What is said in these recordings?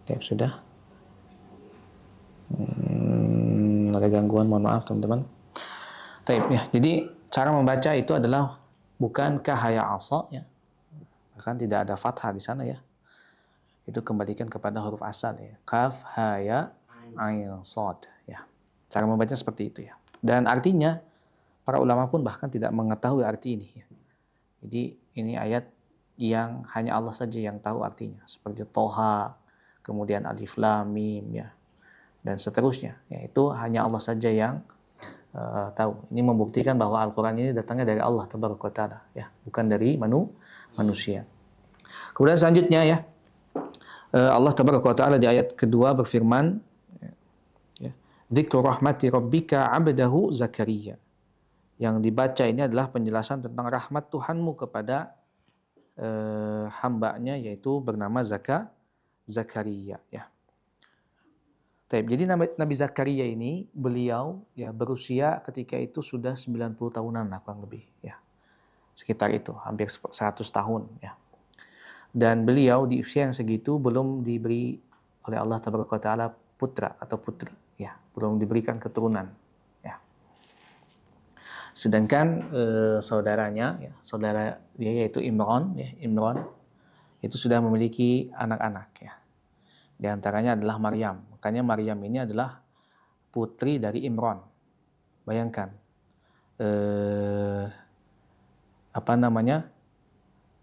Ya, sudah. Ada gangguan, mohon maaf teman-teman. Ya, jadi cara membaca itu adalah bukan kahaya asa ya. Bahkan tidak ada fathah di sana ya. Itu kembalikan kepada huruf asal ya. Kaf, ha, ya, ain, shad ya. Cara membaca seperti itu ya. Dan artinya para ulama pun bahkan tidak mengetahui arti ini ya. Jadi ini ayat yang hanya Allah saja yang tahu artinya, seperti Toha, kemudian Alif Lam Mim ya, dan seterusnya. Ya, itu hanya Allah saja yang tahu. Ini membuktikan bahwa Al-Quran ini datangnya dari Allah Tabaraka wa Ta'ala ya, bukan dari manusia. Kemudian selanjutnya ya, Allah Tabaraka wa Ta'ala di ayat kedua berfirman, ya, Dzikru rahmati rabbika 'abdahu Zakaria. Yang dibaca ini adalah penjelasan tentang rahmat Tuhanmu kepada hambanya, yaitu bernama Zakaria ya. Jadi Nabi Zakaria ini beliau ya berusia ketika itu sudah 90 tahunan lah kurang lebih ya. Sekitar itu, hampir 100 tahun ya. Dan beliau di usia yang segitu belum diberi oleh Allah Tabaraka wa Ta'ala putra atau putri ya, belum diberikan keturunan ya. Sedangkan saudaranya ya, saudara dia yaitu Imran ya, Imran itu sudah memiliki anak-anak ya. Di antaranya adalah Maryam. Makanya Maryam ini adalah putri dari Imran. Bayangkan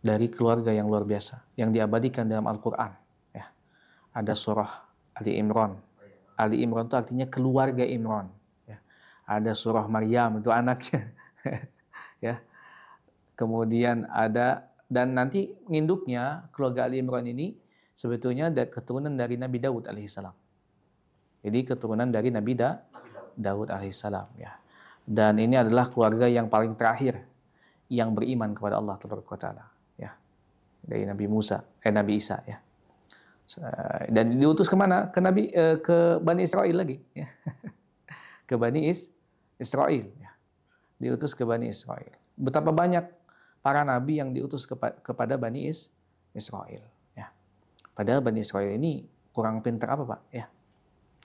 dari keluarga yang luar biasa yang diabadikan dalam Al-Quran ya. Ada surah Ali Imran. Ali Imran itu artinya keluarga Imran ya. Ada surah Maryam, itu anaknya ya. Kemudian ada, dan nanti nginduknya keluarga Ali Imran ini sebetulnya keturunan dari Nabi Daud alaihissalam. Jadi keturunan dari Nabi Daud alaihissalam ya. Dan ini adalah keluarga yang paling terakhir yang beriman kepada Allah Taala ya. Dari Nabi Isa ya. Dan diutus kemana? Ke Bani Israel lagi ya. Ke Bani Israel ya. Diutus ke Bani Israel. Betapa banyak para nabi yang diutus kepada Bani Israel ya. Padahal Bani Israel ini kurang pintar apa Pak ya.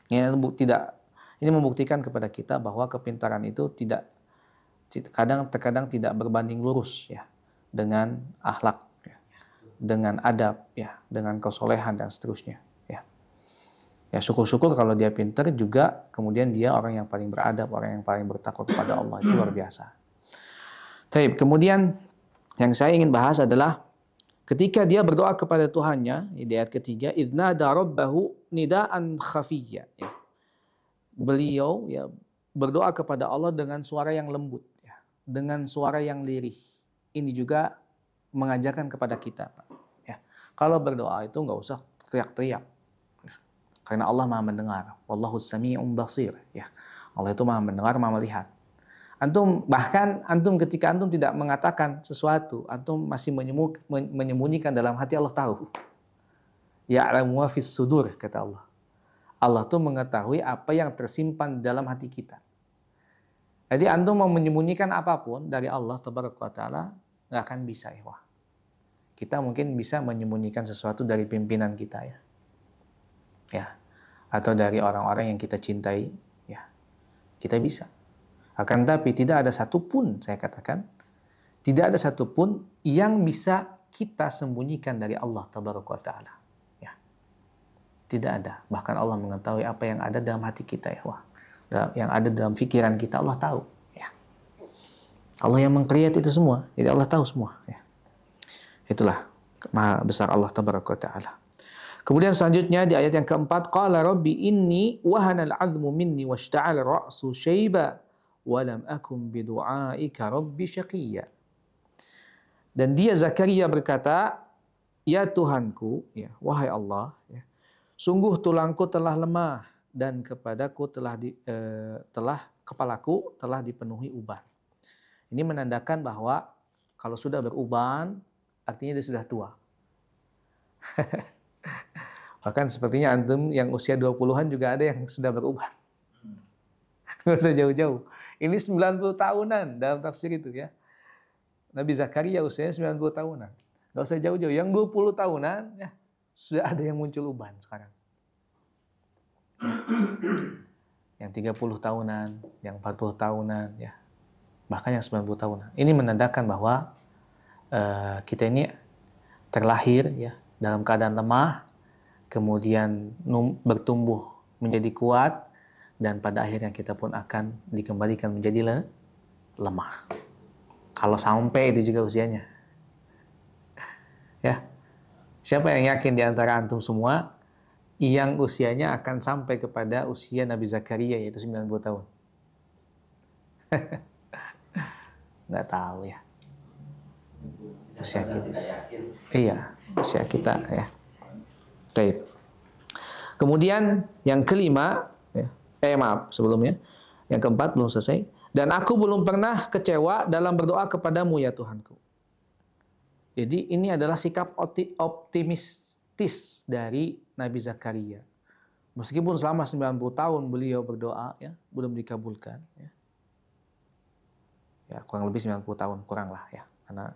Ini membuktikan kepada kita bahwa kepintaran itu terkadang tidak berbanding lurus ya dengan akhlak ya, dengan adab ya, dengan kesolehan dan seterusnya ya. Ya syukur-syukur kalau dia pintar juga kemudian dia orang yang paling beradab, orang yang paling bertakwa kepada Allah, itu luar biasa. Kemudian yang saya ingin bahas adalah ketika dia berdoa kepada Tuhannya, di ayat ketiga, idnada rabbahu nidaan khafiyya. Ya. Beliau ya berdoa kepada Allah dengan suara yang lembut, ya, dengan suara yang lirih. Ini juga mengajarkan kepada kita, Pak. Ya. Kalau berdoa itu nggak usah teriak-teriak, ya. Karena Allah Maha mendengar. Wallahu sami'un basir. Ya. Allah itu Maha mendengar, Maha melihat. Bahkan ketika antum tidak mengatakan sesuatu, antum masih menyembunyikan dalam hati, Allah tahu. Ya'lamu ma fis sudur, kata Allah. Allah tuh mengetahui apa yang tersimpan dalam hati kita. Jadi antum mau menyembunyikan apapun dari Allah Tabaraka wa Ta'ala nggak akan bisa ya. Wah. Kita mungkin bisa menyembunyikan sesuatu dari pimpinan kita ya. Ya. Atau dari orang-orang yang kita cintai ya. Kita bisa. Akan tapi tidak ada satupun, saya katakan, tidak ada satupun yang bisa kita sembunyikan dari Allah Tabaraka wa Ta'ala. Ya. Tidak ada. Bahkan Allah mengetahui apa yang ada dalam hati kita ya. Wah. Yang ada dalam pikiran kita, Allah tahu. Ya. Allah yang meng-create itu semua. Jadi Allah tahu semua. Ya. Itulah Maha besar Allah Tabaraka wa Ta'ala. Kemudian selanjutnya di ayat yang keempat, Qala Rabbi inni wahanal azmu minni washta'al ra'su syaiba walam akum bidu'aika rabbi syaqiyya. Dan dia Zakaria berkata, ya Tuhanku, ya, wahai Allah, ya, sungguh tulangku telah lemah dan kepalaku telah dipenuhi uban. Ini menandakan bahwa kalau sudah beruban, artinya dia sudah tua. Bahkan sepertinya antum yang usia 20-an juga ada yang sudah beruban. Nggak usah jauh-jauh. Ini 90 tahunan dalam tafsir itu ya. Nabi Zakaria usianya 90 tahunan. Nggak usah jauh-jauh. Yang 20 tahunan ya sudah ada yang muncul uban sekarang. Yang 30 tahunan, yang 40 tahunan, ya, bahkan yang 90 tahunan. Ini menandakan bahwa kita ini terlahir ya dalam keadaan lemah, kemudian bertumbuh menjadi kuat, dan pada akhirnya kita pun akan dikembalikan menjadi lemah. Kalau sampai itu juga usianya. Ya. Siapa yang yakin di antara antum semua yang usianya akan sampai kepada usia Nabi Zakaria, yaitu 90 tahun? Nggak tahu ya. Usia kita. Iya, usia kita ya. Baik. Kemudian yang kelima, ya. Maaf sebelumnya. Yang keempat belum selesai. Dan aku belum pernah kecewa dalam berdoa kepadamu ya Tuhanku. Jadi ini adalah sikap optimistis dari Nabi Zakaria. Meskipun selama 90 tahun beliau berdoa, ya, belum dikabulkan. Ya, kurang lebih 90 tahun, kurang lah ya. Karena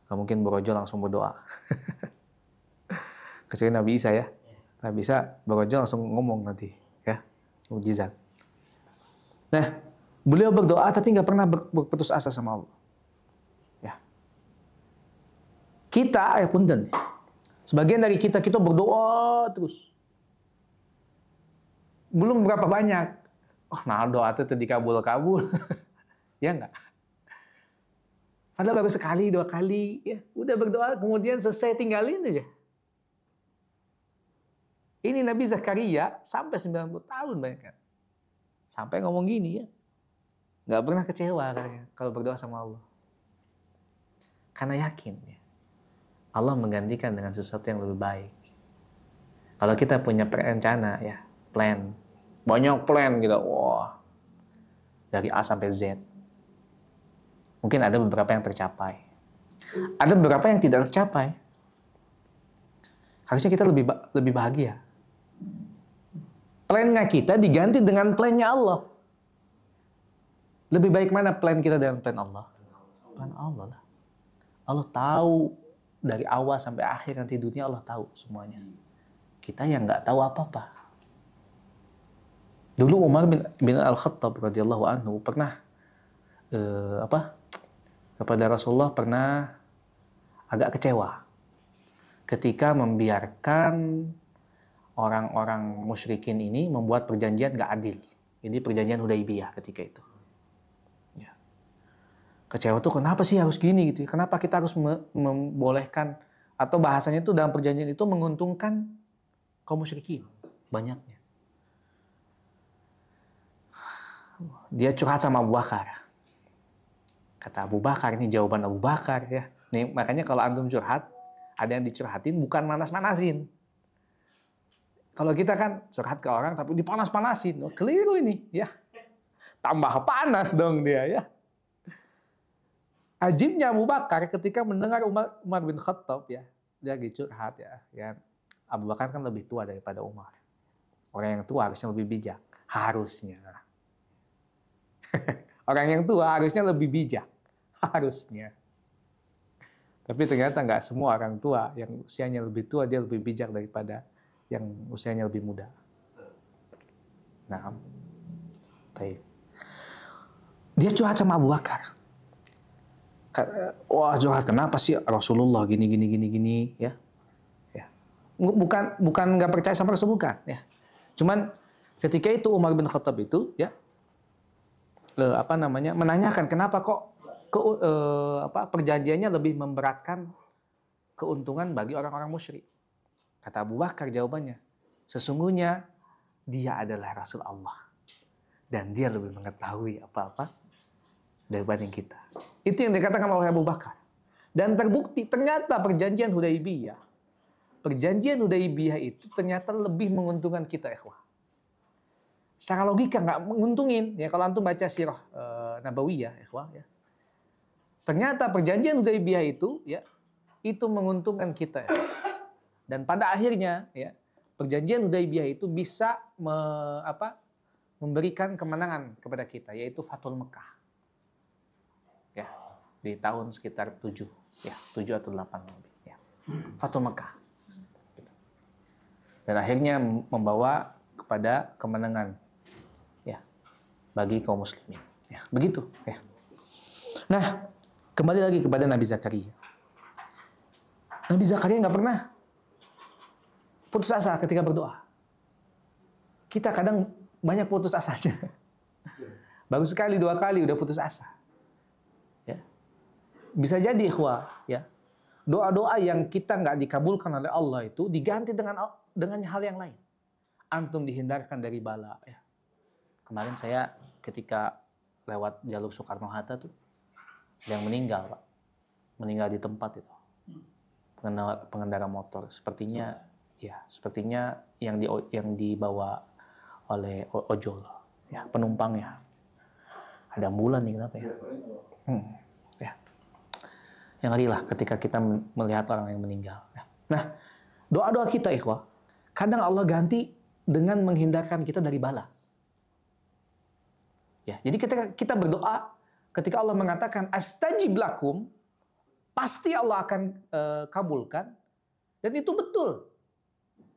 nggak mungkin berojo langsung berdoa. Kecuali Nabi Isa ya. Nabi Isa berojo langsung ngomong nanti. Ya, mukjizat. Nah, beliau berdoa tapi nggak pernah berputus asa sama Allah. Ya. Kita, punten, sebagian dari kita berdoa terus. Belum berapa banyak. Oh, nah doa itu dikabul-kabul. Ya enggak? Padahal baru sekali, 2 kali, ya. Udah berdoa, kemudian selesai tinggalin aja. Ini Nabi Zakaria sampai 90 tahun bayangkan. Sampai ngomong gini ya. Nggak pernah kecewa katanya kalau berdoa sama Allah. Karena yakin ya. Allah menggantikan dengan sesuatu yang lebih baik. Kalau kita punya rencana ya, plan, banyak plan gitu, wah, dari A sampai Z. Mungkin ada beberapa yang tercapai, ada beberapa yang tidak tercapai. Harusnya kita lebih bahagia. Plannya kita diganti dengan plannya Allah. Lebih baik mana plan kita dengan plan Allah? Plan Allah lah. Allah tahu dari awal sampai akhir nanti dunia, Allah tahu semuanya. Kita yang nggak tahu apa-apa. Dulu Umar bin Al-Khattab radhiyallahu anhu pernah kepada Rasulullah pernah agak kecewa ketika membiarkan orang-orang musyrikin ini membuat perjanjian nggak adil. Ini perjanjian Hudaybiyah ketika itu. Ya. Kecewa tuh kenapa sih harus gini gitu? Kenapa kita harus membolehkan atau bahasanya itu dalam perjanjian itu menguntungkan kaum musyrikin banyaknya. Dia curhat sama Abu Bakar. Kata Abu Bakar, ini jawaban Abu Bakar ya. Nih, makanya kalau antum curhat, ada yang dicurhatin bukan manas-manasin. Kalau kita kan curhat ke orang tapi dipanas-panasin, oh, keliru ini ya. Tambah panas dong dia ya. Ajibnya Abu Bakar ketika mendengar Umar bin Khattab ya, dia lagi curhat ya. Abu Bakar kan lebih tua daripada Umar. Orang yang tua harusnya lebih bijak, harusnya. Orang yang tua harusnya lebih bijak, harusnya. Tapi ternyata nggak semua orang tua yang usianya lebih tua dia lebih bijak daripada yang usianya lebih muda. Nah, baik. Dia curhat sama Abu Bakar. Wah, curhat kenapa sih Rasulullah gini ya. Ya. Bukan nggak percaya sama Rasul, bukan ya. Cuman ketika itu Umar bin Khattab itu ya menanyakan kenapa kok perjanjiannya lebih memberatkan keuntungan bagi orang-orang musyrik. Kata Abu Bakar jawabannya, sesungguhnya dia adalah Rasul Allah dan dia lebih mengetahui apa-apa daripada kita. Itu yang dikatakan oleh Abu Bakar. Dan terbukti ternyata perjanjian Hudaybiyah itu ternyata lebih menguntungkan kita, ikhwah. Secara logika nggak menguntungin ya kalau antum baca sirah Nabawiyah, ikhwah ya. Ternyata perjanjian Hudaybiyah itu ya itu menguntungkan kita. Ya. Dan pada akhirnya ya perjanjian Hudaybiyah itu bisa memberikan kemenangan kepada kita, yaitu Fathul Mekah. Ya, di tahun sekitar 7 atau 8 lebih ya. Fathul Mekah. Dan akhirnya membawa kepada kemenangan ya bagi kaum muslimin. Ya, begitu ya. Nah, kembali lagi kepada Nabi Zakaria. Nabi Zakaria nggak pernah putus asa ketika berdoa. Kita kadang banyak putus asanya. Baru sekali, 2 kali udah putus asa. Ya. Bisa jadi ikhwah, ya. Doa-doa yang kita nggak dikabulkan oleh Allah itu diganti dengan hal yang lain. Antum dihindarkan dari bala. Ya. Kemarin saya ketika lewat jalur Soekarno-Hatta tuh, yang meninggal, Pak. Meninggal di tempat itu. Pengendara motor. Sepertinya yang dibawa oleh ojol, ya, penumpangnya. Ada ambulan nih, kenapa ya? Ya. Yang ngeri lah ketika kita melihat orang yang meninggal. Ya. Nah, doa-doa kita, ikhwah, kadang Allah ganti dengan menghindarkan kita dari bala. Ya, jadi ketika kita berdoa, ketika Allah mengatakan astajib lakum, pasti Allah akan kabulkan, dan itu betul.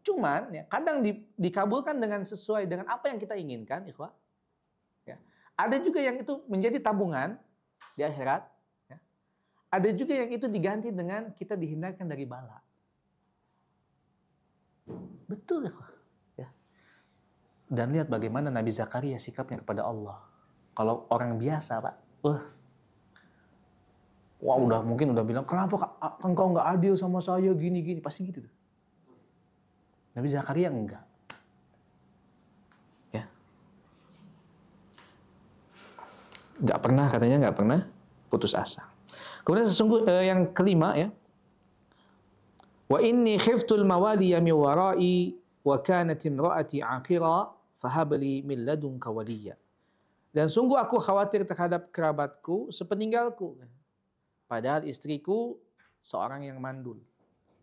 Cuman ya, kadang dikabulkan dengan sesuai dengan apa yang kita inginkan, ikhwah. Ya. Ada juga yang itu menjadi tabungan di akhirat. Ya. Ada juga yang itu diganti dengan kita dihindarkan dari bala. Betul, ikhwah. Ya. Dan lihat bagaimana Nabi Zakaria sikapnya kepada Allah. Kalau orang biasa, Pak, wah mungkin udah bilang, kenapa engkau nggak adil sama saya gini-gini, pasti gitu tuh. Nabi Zakaria enggak. Ya. Katanya nggak pernah putus asa. Kemudian yang kelima ya. Wa inni khiftul mawaliya min wara'i wa kanat imra'ati 'aqira fahabli min ladunka waliya. Dan sungguh aku khawatir terhadap kerabatku sepeninggalku. Padahal istriku seorang yang mandul.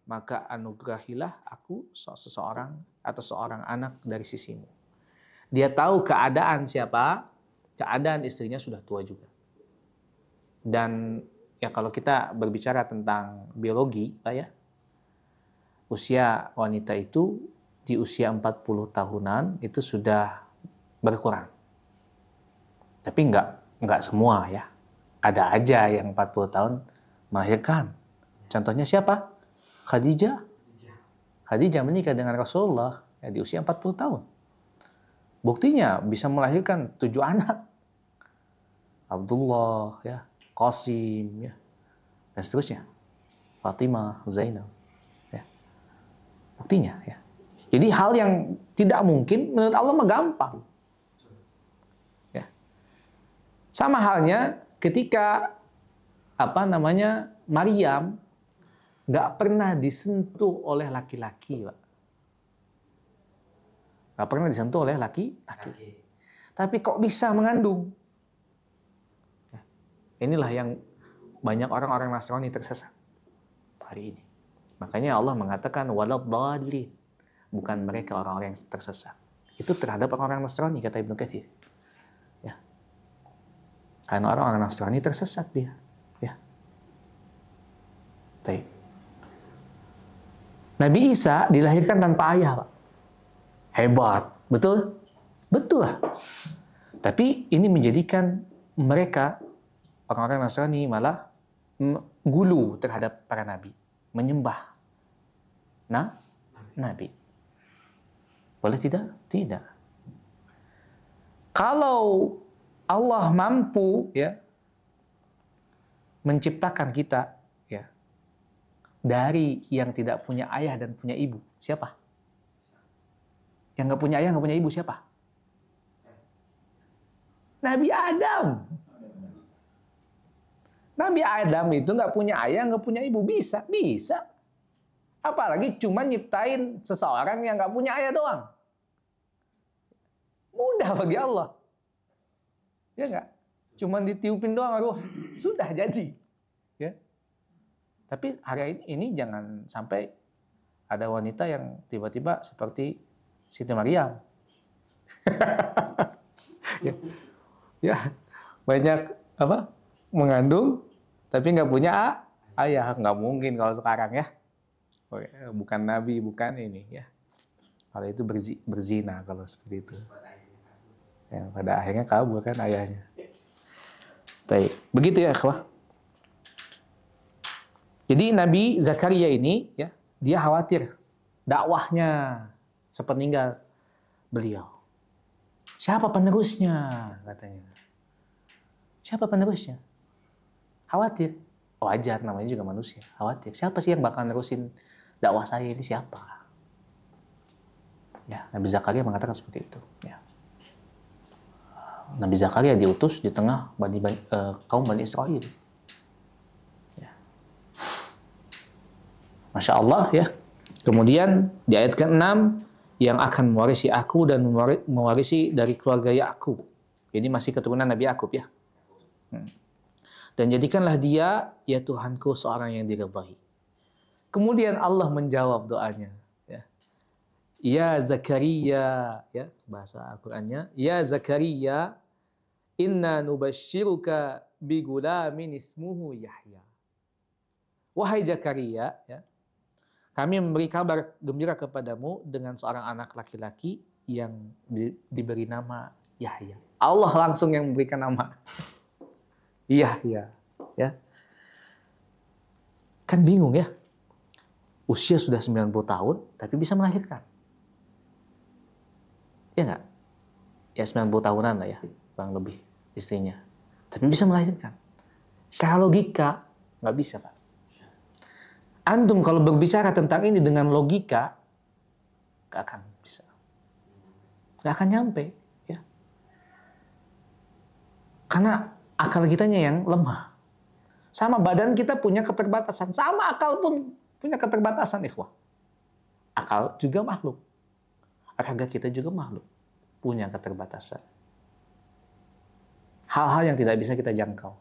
Maka anugerahilah aku seseorang atau seorang anak dari sisimu. Dia tahu keadaan siapa? Keadaan istrinya sudah tua juga. Dan ya kalau kita berbicara tentang biologi, Pak ya, usia wanita itu di usia 40 tahunan itu sudah berkurang. Tapi enggak semua ya. Ada aja yang 40 tahun melahirkan. Contohnya siapa? Khadijah menikah dengan Rasulullah ya, di usia 40 tahun. Buktinya bisa melahirkan 7 anak. Abdullah, ya, Qasim, ya, dan seterusnya. Fatimah, Zainab. Ya. Buktinya. Ya. Jadi hal yang tidak mungkin menurut Allah mah gampang. Ya. Sama halnya ketika Maryam nggak pernah disentuh oleh laki-laki, Pak. Nggak pernah disentuh oleh laki-laki. Tapi kok bisa mengandung? Ya. Inilah yang banyak orang-orang Nasrani tersesat hari ini. Makanya Allah mengatakan waladhdallin, bukan mereka orang-orang yang tersesat. Itu terhadap orang-orang Nasrani, kata Ibnu Katsir. Ya. Karena orang-orang Nasrani tersesat dia. Ya. Baik. Nabi Isa dilahirkan tanpa ayah, Pak. Hebat, betul? Betul lah. Tapi ini menjadikan mereka, orang-orang Nasrani, malah gulu terhadap para nabi. Menyembah nabi. Boleh tidak? Tidak. Kalau Allah mampu ya menciptakan kita ya dari yang tidak punya ayah dan punya ibu, siapa? Yang nggak punya ayah, nggak punya ibu, siapa? Nabi Adam. Nabi Adam itu nggak punya ayah, nggak punya ibu, bisa. Apalagi cuma nyiptain seseorang yang nggak punya ayah doang. Mudah bagi Allah. Ya nggak? Cuma ditiupin doang, aduh, sudah jadi. Ya. Tapi hari ini jangan sampai ada wanita yang tiba-tiba seperti Siti Maryam. ya, banyak mengandung tapi nggak punya ayah. Nggak mungkin kalau sekarang ya. Bukan nabi, bukan ini ya. Kalau itu berzina kalau seperti itu. Yang pada akhirnya kabur kan ayahnya. Baik, begitu ya, ikhwah. Jadi Nabi Zakaria ini ya, dia khawatir dakwahnya sepeninggal beliau. Siapa penerusnya katanya? Siapa penerusnya? Khawatir. Wajar, namanya juga manusia. Khawatir. Siapa sih yang bakal nerusin dakwah saya ini, siapa? Ya, Nabi Zakaria mengatakan seperti itu. Ya. Nabi Zakaria diutus di tengah kaum Bani Israel. Ya. Masya Allah ya. Kemudian di ayat ke-6, yang akan mewarisi aku dan mewarisi dari keluarga Yakub. Ini masih keturunan Nabi Yakub ya. Dan jadikanlah dia ya Tuhanku seorang yang diridhai. Kemudian Allah menjawab doanya. Ya Zakaria, ya bahasa Al-Qur'annya, ya Zakaria, inna nubashshiruka bigulamin ismuhu Yahya. Wahai Zakaria, ya, kami memberi kabar gembira kepadamu dengan seorang anak laki-laki yang diberi nama Yahya. Allah langsung yang memberikan nama Yahya, ya. Kan bingung ya. Usia sudah 90 tahun tapi bisa melahirkan. Ya nggak? Ya 90 tahunan lah ya, kurang lebih istrinya. Tapi bisa melahirkan. Secara logika, nggak bisa Pak. Antum kalau berbicara tentang ini dengan logika, nggak akan bisa. Nggak akan nyampe. Ya. Karena akal kitanya yang lemah. Sama badan kita punya keterbatasan. Sama akal pun punya keterbatasan, ikhwah. Akal juga makhluk. Raga kita juga makhluk, punya keterbatasan. Hal-hal yang tidak bisa kita jangkau.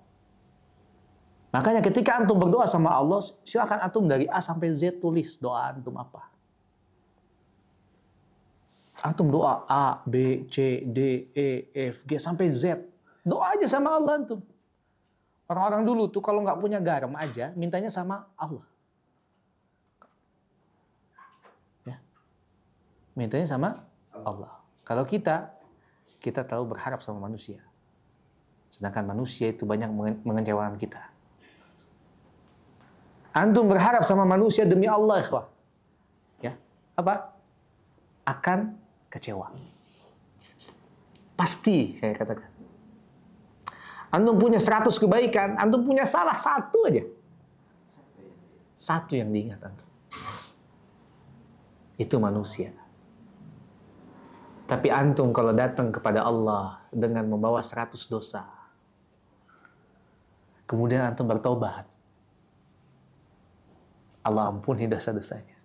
Makanya ketika antum berdoa sama Allah, silakan antum dari A sampai Z tulis doa antum apa. Antum doa A, B, C, D, E, F, G sampai Z. Doa aja sama Allah antum. Orang-orang dulu tuh kalau nggak punya garam aja, mintanya sama Allah. Mintanya sama Allah. Kalau kita tahu berharap sama manusia. Sedangkan manusia itu banyak mengecewakan kita. Antum berharap sama manusia demi Allah, ikhwah. Ya, apa? Akan kecewa. Pasti, saya katakan. Antum punya 100 kebaikan, antum punya salah satu aja. Satu yang diingat antum. Itu manusia. Tapi antum kalau datang kepada Allah dengan membawa 100 dosa, kemudian antum bertobat, Allah ampuni dosa-dosanya.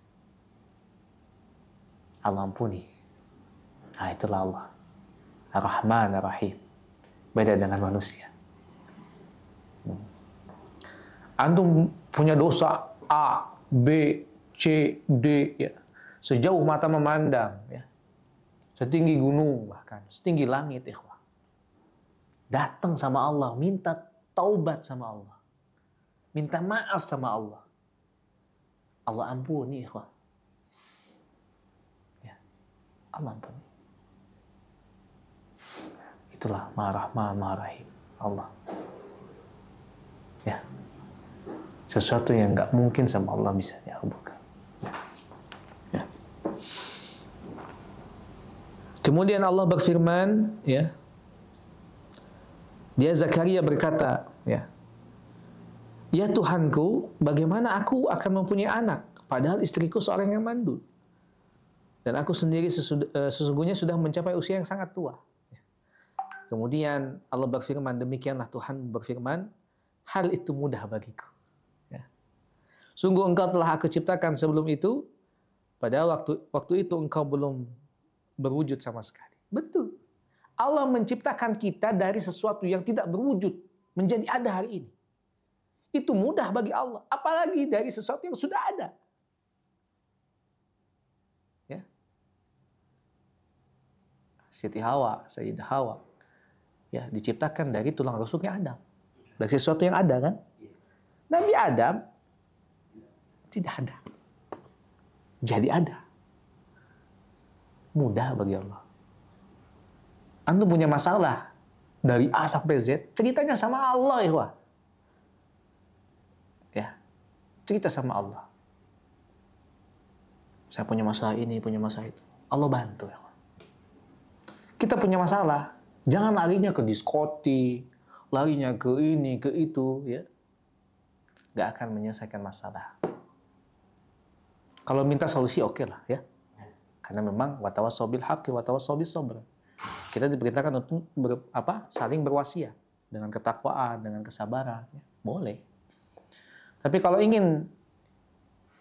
Allah ampuni. Nah, itulah Allah. Ar-Rahman Ar-Rahim. Beda dengan manusia. Antum punya dosa A, B, C, D, ya. Sejauh mata memandang, ya. Setinggi gunung bahkan, setinggi langit, ikhwah. Datang sama Allah, minta taubat sama Allah. Minta maaf sama Allah. Allah ampuni, ikhwah. Ya. Allah ampuni. Itulah Maha-Rahman Maha-Rahim Allah. Ya. Sesuatu yang nggak mungkin sama Allah bisa dikabulkan. Ya. Kemudian Allah berfirman, ya. Dia Zakaria berkata, ya. Ya Tuhanku, bagaimana aku akan mempunyai anak padahal istriku seorang yang mandul. Dan aku sendiri sesungguhnya sudah mencapai usia yang sangat tua. Kemudian Allah berfirman, demikianlah Tuhan berfirman, hal itu mudah bagiku. Ya. Sungguh engkau telah aku ciptakan sebelum itu, pada waktu itu engkau belum berwujud sama sekali. Betul. Allah menciptakan kita dari sesuatu yang tidak berwujud menjadi ada hari ini. Itu mudah bagi Allah. Apalagi dari sesuatu yang sudah ada. Ya. Siti Hawa, Sayyidah Hawa, ya, diciptakan dari tulang rusuknya Adam. Dari sesuatu yang ada kan? Nabi Adam tidak ada. Jadi ada. mudah bagi Allah. Antum punya masalah dari A sampai Z, ceritanya sama Allah ya, Wah. Ya, cerita sama Allah. Saya punya masalah ini, punya masalah itu. Allah bantu ya. Kita punya masalah, jangan larinya ke diskotik, larinya ke ini, ke itu, ya. Gak akan menyelesaikan masalah. Kalau minta solusi oke lah, ya. Karena memang watawassaw bil haqqi watawassaw bis sabr. Kita diperintahkan untuk saling berwasiat dengan ketakwaan, dengan kesabaran, ya. Boleh. Tapi kalau ingin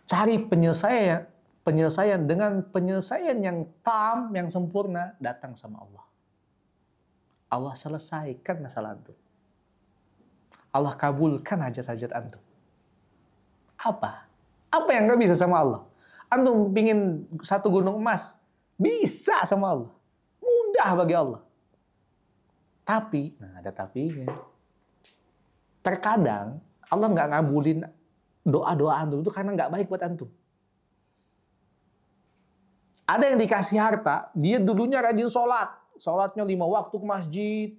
cari penyelesaian dengan penyelesaian yang tam, yang sempurna, datang sama Allah. Allah selesaikan masalah antum. Allah kabulkan hajat-hajat antum. Apa? Apa yang nggak bisa sama Allah? Antum pingin satu gunung emas, bisa sama Allah. Mudah bagi Allah. Tapi, ada tapinya. Terkadang Allah nggak ngabulin doa-doa antum itu karena nggak baik buat antum. Ada yang dikasih harta, dia dulunya rajin sholat. Sholatnya 5 waktu ke masjid.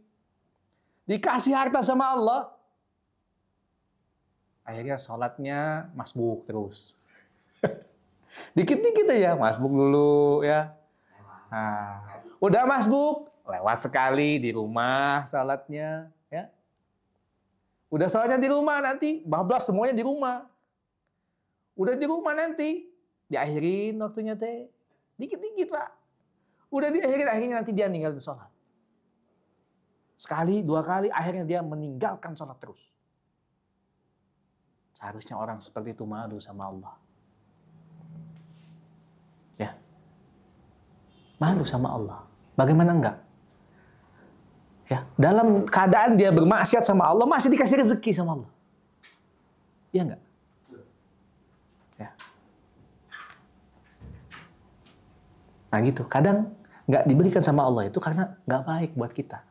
Dikasih harta sama Allah. Akhirnya sholatnya masbuk terus. Dikit-dikit aja, masbuk dulu ya. Nah, udah masbuk, lewat sekali di rumah sholatnya. Ya. Udah sholatnya di rumah nanti, bablas semuanya di rumah. Udah di rumah nanti, diakhirin waktunya teh. Dikit-dikit, Pak. Udah diakhirin, akhirnya nanti dia ninggalin sholat. Sekali, 2 kali, akhirnya dia meninggalkan sholat terus. Seharusnya orang seperti itu malu sama Allah. Ya. Malu sama Allah. Bagaimana enggak? Ya, dalam keadaan dia bermaksiat sama Allah, masih dikasih rezeki sama Allah. Iya enggak? Ya. Nah gitu, kadang nggak diberikan sama Allah itu karena nggak baik buat kita.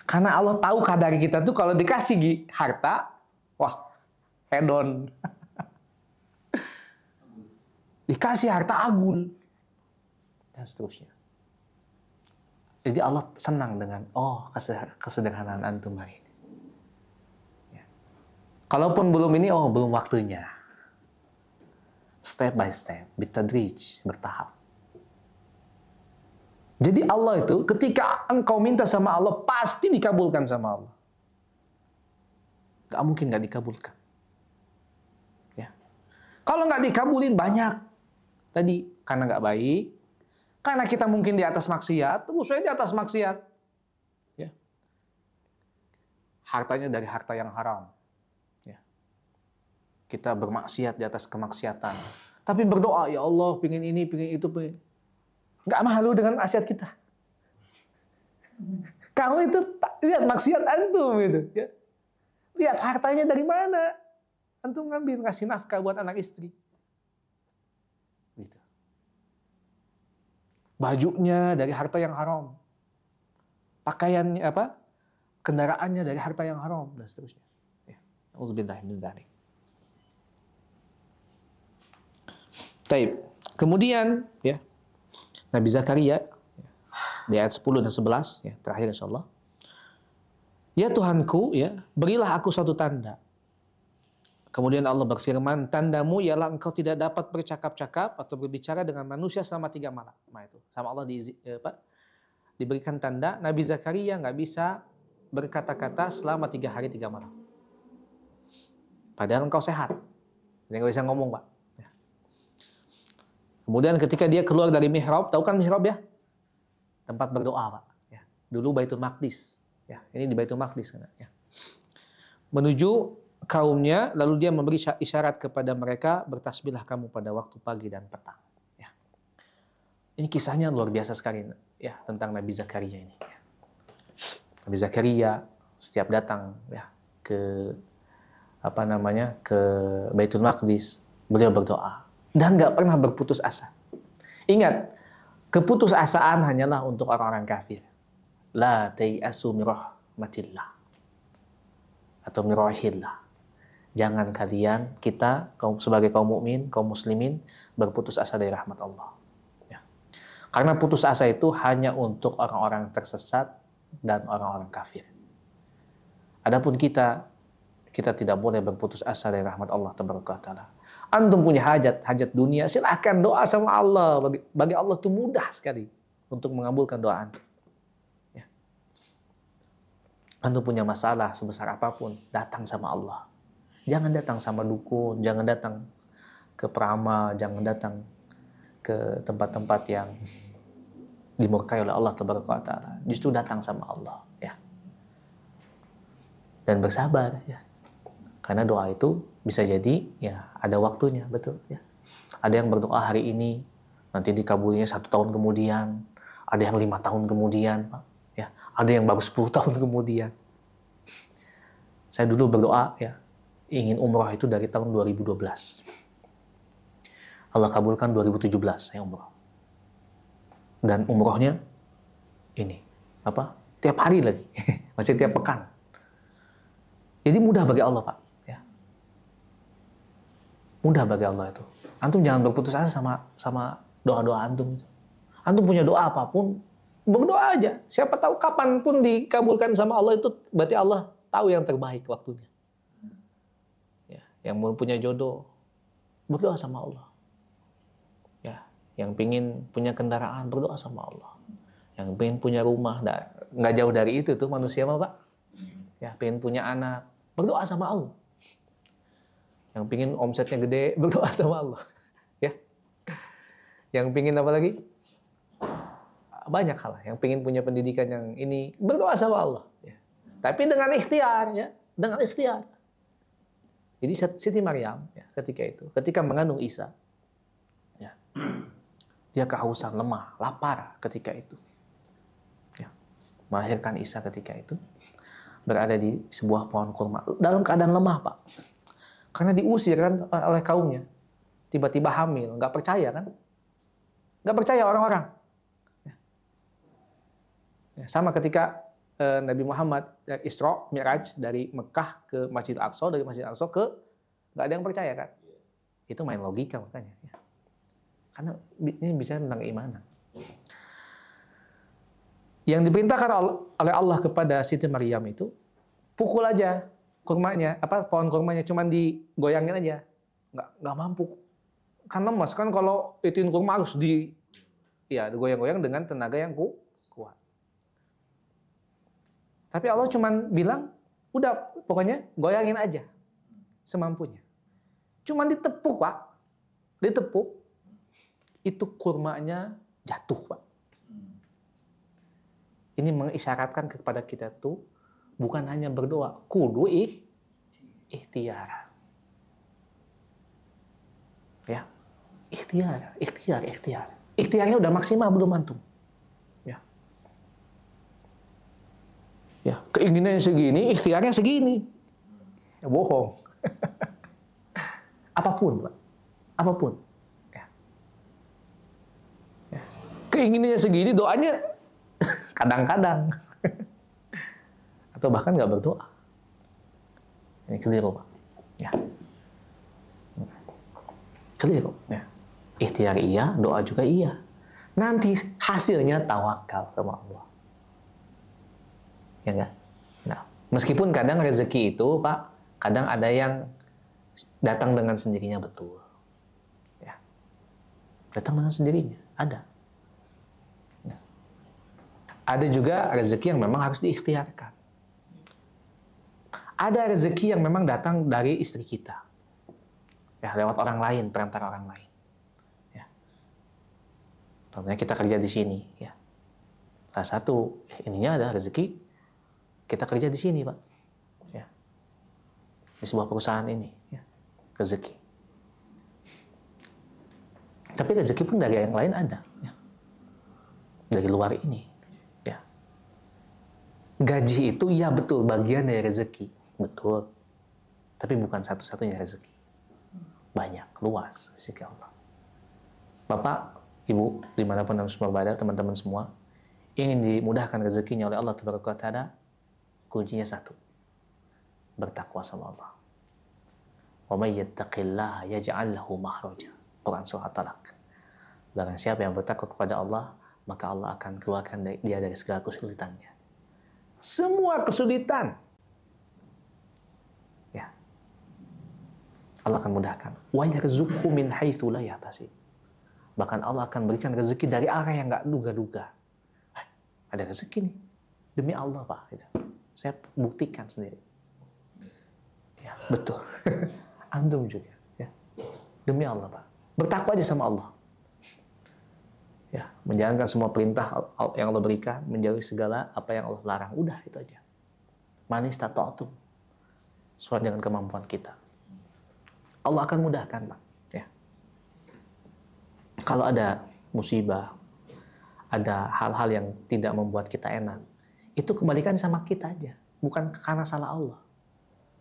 Karena Allah tahu kadar kita tuh kalau dikasih harta, wah, hedon. Dikasih harta agul. Dan seterusnya. Jadi Allah senang dengan, kesederhanaan antum hari ini. Ya. Kalaupun belum ini, belum waktunya. Step by step, bitadrij, bertahap. Jadi Allah itu ketika engkau minta sama Allah pasti dikabulkan sama Allah. Gak mungkin gak dikabulkan. Ya. Kalau gak dikabulin banyak. Tadi karena gak baik, karena kita mungkin di atas maksiat, terus saya di atas maksiat. Ya. Hartanya dari harta yang haram. Ya. Kita bermaksiat di atas kemaksiatan. Tapi berdoa, ya Allah, pingin ini, pingin itu, pingin. Nggak malu dengan maksiat kita. Kamu itu lihat maksiat antum itu. Ya. Lihat hartanya dari mana. Antum ngambil, ngasih nafkah buat anak istri. Gitu. Bajunya dari harta yang haram. Pakaiannya kendaraannya dari harta yang haram dan seterusnya. Ya. Auzubillahi min dzalik. Taib. Kemudian ya Nabi Zakaria di ayat 10 dan 11 ya, terakhir insyaallah. Ya Tuhanku, ya, berilah aku suatu tanda. Kemudian Allah berfirman, tandamu ialah engkau tidak dapat bercakap-cakap atau berbicara dengan manusia selama 3 malam. Nah itu, sama Allah diberikan tanda, Nabi Zakaria nggak bisa berkata-kata selama 3 hari 3 malam. Padahal engkau sehat, dia nggak bisa ngomong, Pak. Kemudian ketika dia keluar dari mihrab, tahu kan mihrab ya? Tempat berdoa, Pak. Ya. Dulu Baitul Maqdis. Ya, ini di Baitul Maqdis. Ya. Menuju kaumnya, lalu dia memberi isyarat kepada mereka, bertasbihlah kamu pada waktu pagi dan petang. Ya. Ini kisahnya luar biasa sekali ya, tentang Nabi Zakaria ini. Ya. Nabi Zakaria setiap datang ya ke ke Baitul Maqdis, beliau berdoa. Dan nggak pernah berputus asa. Ingat, keputusasaan hanyalah untuk orang-orang kafir. La tayasu min rahmatillah. Atau min rahillah. Jangan kalian, kita sebagai kaum mukmin, kaum muslimin, berputus asa dari rahmat Allah. Ya. Karena putus asa itu hanya untuk orang-orang tersesat dan orang-orang kafir. Adapun kita tidak boleh berputus asa dari rahmat Allah Taala. Antum punya hajat dunia, silakan doa sama Allah. Bagi Allah itu mudah sekali untuk mengabulkan doa antum. Ya. Antum punya masalah sebesar apapun, datang sama Allah. Jangan datang sama dukun, jangan datang ke peramal, jangan datang ke tempat-tempat yang dimurkai oleh Allah Taala. Justru datang sama Allah, ya. Dan bersabar, ya. Karena doa itu bisa jadi ya ada waktunya, betul, ya. Ada yang berdoa hari ini, nanti dikabulinya 1 tahun kemudian, ada yang 5 tahun kemudian, Pak, ya. Ada yang baru 10 tahun kemudian. Saya dulu berdoa, ya, ingin umroh itu dari tahun 2012. Allah kabulkan 2017 saya umroh. Dan umrohnya ini, tiap hari lagi, masih tiap pekan. Jadi mudah bagi Allah, Pak. Ya. Mudah bagi Allah itu. Antum jangan berputus asa sama doa-doa antum itu. Antum punya doa apapun, berdoa aja. Siapa tahu kapanpun dikabulkan sama Allah itu, berarti Allah tahu yang terbaik waktunya. Ya. Yang mau punya jodoh, berdoa sama Allah. Yang pingin punya kendaraan, berdoa sama Allah. Yang pingin punya rumah, nggak jauh dari itu tuh manusia mah, Pak. Ya, pingin punya anak, berdoa sama Allah. Yang pingin omsetnya gede, berdoa sama Allah. Ya. Yang pingin apa lagi? Banyak hal. Yang pingin punya pendidikan yang ini, berdoa sama Allah. Ya. Tapi dengan ikhtiar, ya, dengan ikhtiar. Jadi Siti Maryam, ya, ketika mengandung Isa, ya, dia kehausan, lemah, lapar ketika itu. Ya. Melahirkan Isa ketika itu. Berada di sebuah pohon kurma. Dalam keadaan lemah, Pak. Karena diusir kan oleh kaumnya. Tiba-tiba hamil. Nggak percaya kan? Nggak percaya orang-orang. Ya. Ya, sama ketika Nabi Muhammad Isra Mi'raj dari Mekah ke Masjidil Aqsa, dari Masjidil Aqsa ke... Nggak ada yang percaya kan? Itu main logika makanya. Ya. Karena ini bicara tentang keimanan. Yang diperintahkan oleh Allah kepada Siti Maryam itu, pukul aja kurmanya, pohon kurmanya, cuman digoyangin aja. Nggak mampu. Kan lemas, kan kalau ituin kurma harus digoyang-goyang dengan tenaga yang kuat. Tapi Allah cuman bilang, udah pokoknya goyangin aja semampunya. Cuman ditepuk, Pak. Ditepuk. Itu kurmanya jatuh, Pak. Ini mengisyaratkan kepada kita tuh bukan hanya berdoa, kudu ikhtiar. Ya. Ikhtiar. Ikhtiarnya udah maksimal belum antum? Ya. Ya, keinginannya segini, ikhtiarnya segini. Ya, bohong. Apapun, Pak. Apapun. Keinginannya segini, doanya kadang-kadang. Atau bahkan nggak berdoa. Ini keliru, Pak. Ya. Keliru. Ya. Ikhtiar iya, doa juga iya. Nanti hasilnya tawakal sama Allah. Ya nggak? Nah, meskipun kadang rezeki itu, Pak, kadang ada yang datang dengan sendirinya, betul. Ya. Datang dengan sendirinya, ada. Ada juga rezeki yang memang harus diikhtiarkan. Ada rezeki yang memang datang dari istri kita. Ya, lewat orang lain, perantara orang lain. Ya. Contohnya kita kerja di sini, ya. Salah satu ininya ada rezeki kita kerja di sini, Pak. Ya. Di sebuah perusahaan ini, ya. Rezeki. Tapi rezeki pun dari yang lain ada, ya. Dari luar ini. Gaji itu iya betul bagian dari rezeki, betul. Tapi bukan satu-satunya rezeki. Banyak, luas rezeki Allah. Bapak, Ibu, dimanapun semua berada, teman-teman semua, ingin dimudahkan rezekinya oleh Allah Taala, kuncinya satu, bertakwa sama Allah. Wa may yattaqillaha yaj'al lahu makhraja. Quran surah Talaq. Barang siapa yang bertakwa kepada Allah, maka Allah akan keluarkan dia dari segala kesulitannya. Semua kesulitan, ya, Allah akan mudahkan. Wa yarzuqhu min haitsu la yahtasib. Bahkan Allah akan berikan rezeki dari arah yang nggak duga-duga. Ada rezeki nih, demi Allah Pak. Gitu. Saya buktikan sendiri. Ya, betul. Antum juga. Ya. Demi Allah Pak. Bertakwa aja sama Allah. Ya, menjalankan semua perintah yang Allah berikan, menjauhi segala apa yang Allah larang. Udah, itu aja. Man istata'tum. Sesuai dengan kemampuan kita. Allah akan mudahkan Pak. Ya. Kalau ada musibah, ada hal-hal yang tidak membuat kita enak, itu kembalikan sama kita aja, bukan karena salah Allah.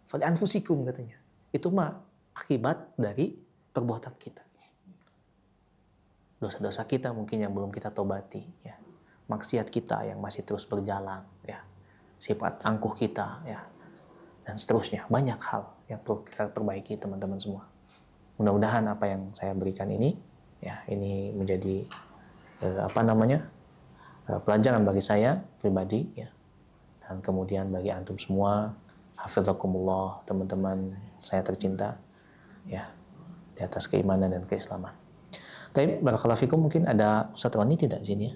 Fali anfusikum katanya. Itu mah akibat dari perbuatan kita. Dosa-dosa kita mungkin yang belum kita tobati, ya. Maksiat kita yang masih terus berjalan, ya. Sifat angkuh kita, ya. Dan seterusnya, banyak hal yang perlu kita perbaiki teman-teman semua. Mudah-mudahan apa yang saya berikan ini, ya, ini menjadi pelajaran bagi saya pribadi, ya, dan kemudian bagi antum semua, hafizakumullah, teman-teman saya tercinta, ya, di atas keimanan dan keislaman. Tapi barakallahu fikum, mungkin ada Ustaz Roni tidak di sini, ya?